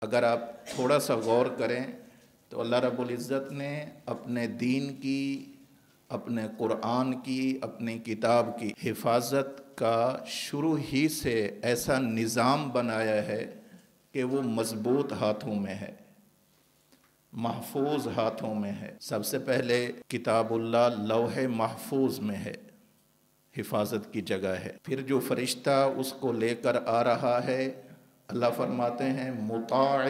اگر آپ تھوڑا سا غور کریں تو اللہ رب العزت نے اپنے دین کی، اپنے قرآن کی، اپنی کتاب کی حفاظت کا شروع ہی سے ایسا نظام بنایا ہے کہ وہ مضبوط ہاتھوں میں ہے، محفوظ ہاتھوں میں ہے۔ سب سے پہلے کتاب اللہ لوح محفوظ میں ہے، حفاظت کی جگہ ہے۔ پھر جو فرشتہ اس کو لے کر آ رہا ہے، اللہ فرماتے ہیں مطاع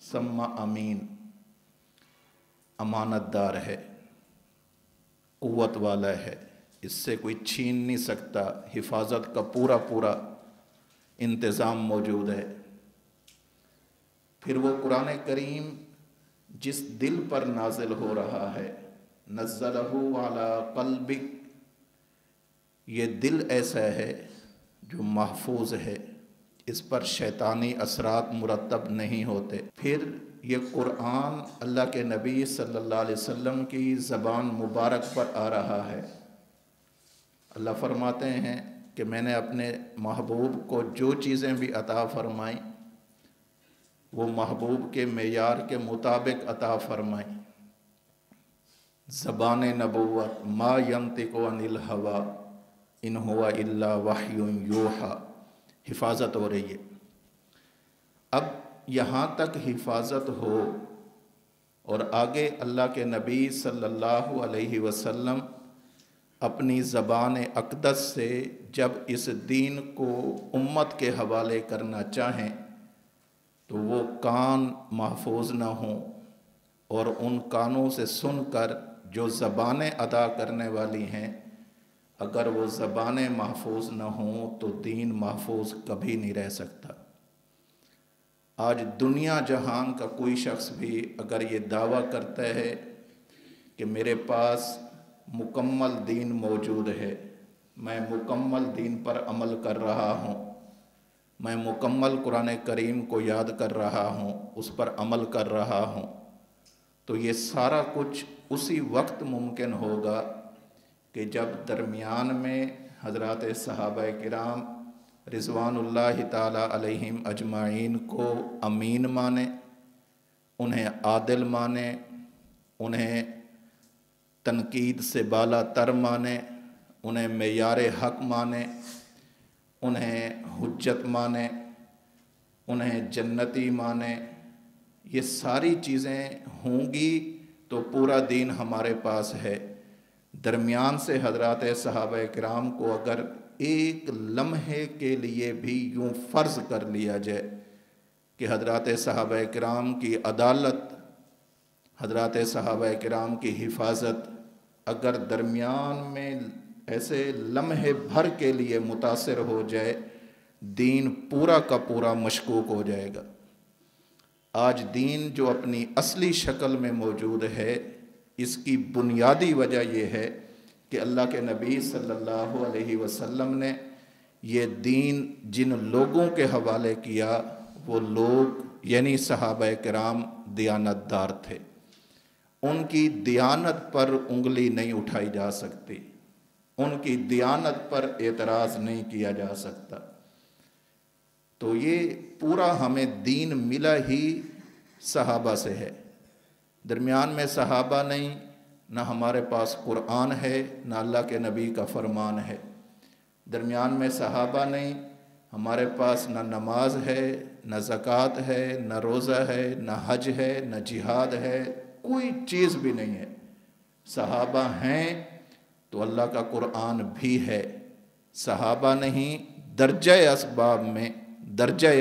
ثم امین، امانت دار ہے، قوت والا ہے، اس سے کوئی چھین نہیں سکتا، حفاظت کا پورا پورا انتظام موجود ہے۔ پھر وہ قرآن کریم جس دل پر نازل ہو رہا ہے، نزلہ علی قلبک، یہ دل ایسا ہے جو محفوظ ہے، اس پر شیطانی اثرات مرتب نہیں ہوتے۔ پھر یہ قرآن اللہ کے نبی صلی اللہ علیہ وسلم کی زبان مبارک پر آ رہا ہے۔ اللہ فرماتے ہیں کہ میں نے اپنے محبوب کو جو چیزیں بھی عطا فرمائیں وہ محبوب کے معیار کے مطابق عطا فرمائیں۔ زبان نبوت، ما ینطق عن الہوی ان هو الا وحی یوحی، حفاظت ہو رہی ہے۔ اب یہاں تک حفاظت ہو اور آگے اللہ کے نبی صلی اللہ علیہ وسلم اپنی زبان اقدس سے جب اس دین کو امت کے حوالے کرنا چاہیں تو وہ کان محفوظ نہ ہوں، اور ان کانوں سے سن کر جو زبانیں ادا کرنے والی ہیں اگر وہ زبانیں محفوظ نہ ہوں تو دین محفوظ کبھی نہیں رہ سکتا۔ آج دنیا جہان کا کوئی شخص بھی اگر یہ دعویٰ کرتا ہے کہ میرے پاس مکمل دین موجود ہے، میں مکمل دین پر عمل کر رہا ہوں، میں مکمل قرآن کریم کو یاد کر رہا ہوں، اس پر عمل کر رہا ہوں، تو یہ سارا کچھ اسی وقت ممکن ہوگا کہ جب درمیان میں حضرات صحابہ کرام رضوان اللہ تعالی علیہم اجمعین کو امین مانے، انہیں عادل مانے، انہیں تنقید سے بالا تر مانے، انہیں معیار حق مانے، انہیں حجت مانے، انہیں جنتی مانے۔ یہ ساری چیزیں ہوں گی تو پورا دین ہمارے پاس ہے۔ درمیان سے حضرات صحابہ کرام کو اگر ایک لمحے کے لیے بھی یوں فرض کر لیا جائے کہ حضرات صحابہ کرام کی عدالت، حضرات صحابہ کرام کی حفاظت اگر درمیان میں ایسے لمحے بھر کے لیے متاثر ہو جائے، دین پورا کا پورا مشکوک ہو جائے گا۔ آج دین جو اپنی اصلی شکل میں موجود ہے، اس کی بنیادی وجہ یہ ہے کہ اللہ کے نبی صلی اللہ علیہ وسلم نے یہ دین جن لوگوں کے حوالے کیا وہ لوگ یعنی صحابہ کرام دیانت دار تھے، ان کی دیانت پر انگلی نہیں اٹھائی جا سکتی، ان کی دیانت پر اعتراض نہیں کیا جا سکتا۔ تو یہ پورا ہمیں دین ملا ہی صحابہ سے ہے۔ درمیان میں صحابہ نہیں، نہ ہمارے پاس قرآن ہے، نہ اللہ کے نبی کا فرمان ہے۔ درمیان میں صحابہ نہیں، ہمارے پاس نہ نماز ہے، نہ زکوٰۃ ہے، نہ روزہ ہے، نہ حج ہے، نہ جہاد ہے، کوئی چیز بھی نہیں ہے۔ صحابہ ہیں تو اللہ کا قرآن بھی ہے، صحابہ نہیں، درجہ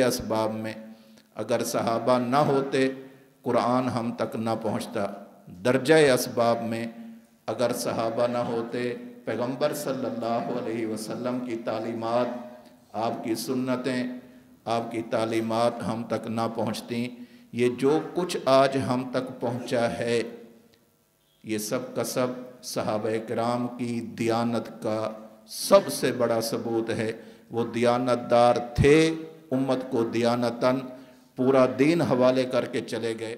اسباب میں اگر صحابہ نہ ہوتے قرآن ہم تک نہ پہنچتا، درجہ اسباب میں اگر صحابہ نہ ہوتے پیغمبر صلی اللہ علیہ وسلم کی تعلیمات، آپ کی سنتیں، آپ کی تعلیمات ہم تک نہ پہنچتیں۔ یہ جو کچھ آج ہم تک پہنچا ہے یہ سب کا سب صحابہ کرام کی دیانت کا سب سے بڑا ثبوت ہے۔ وہ دیانت دار تھے، امت کو دیانتاً پورا دین حوالے کر کے چلے گئے۔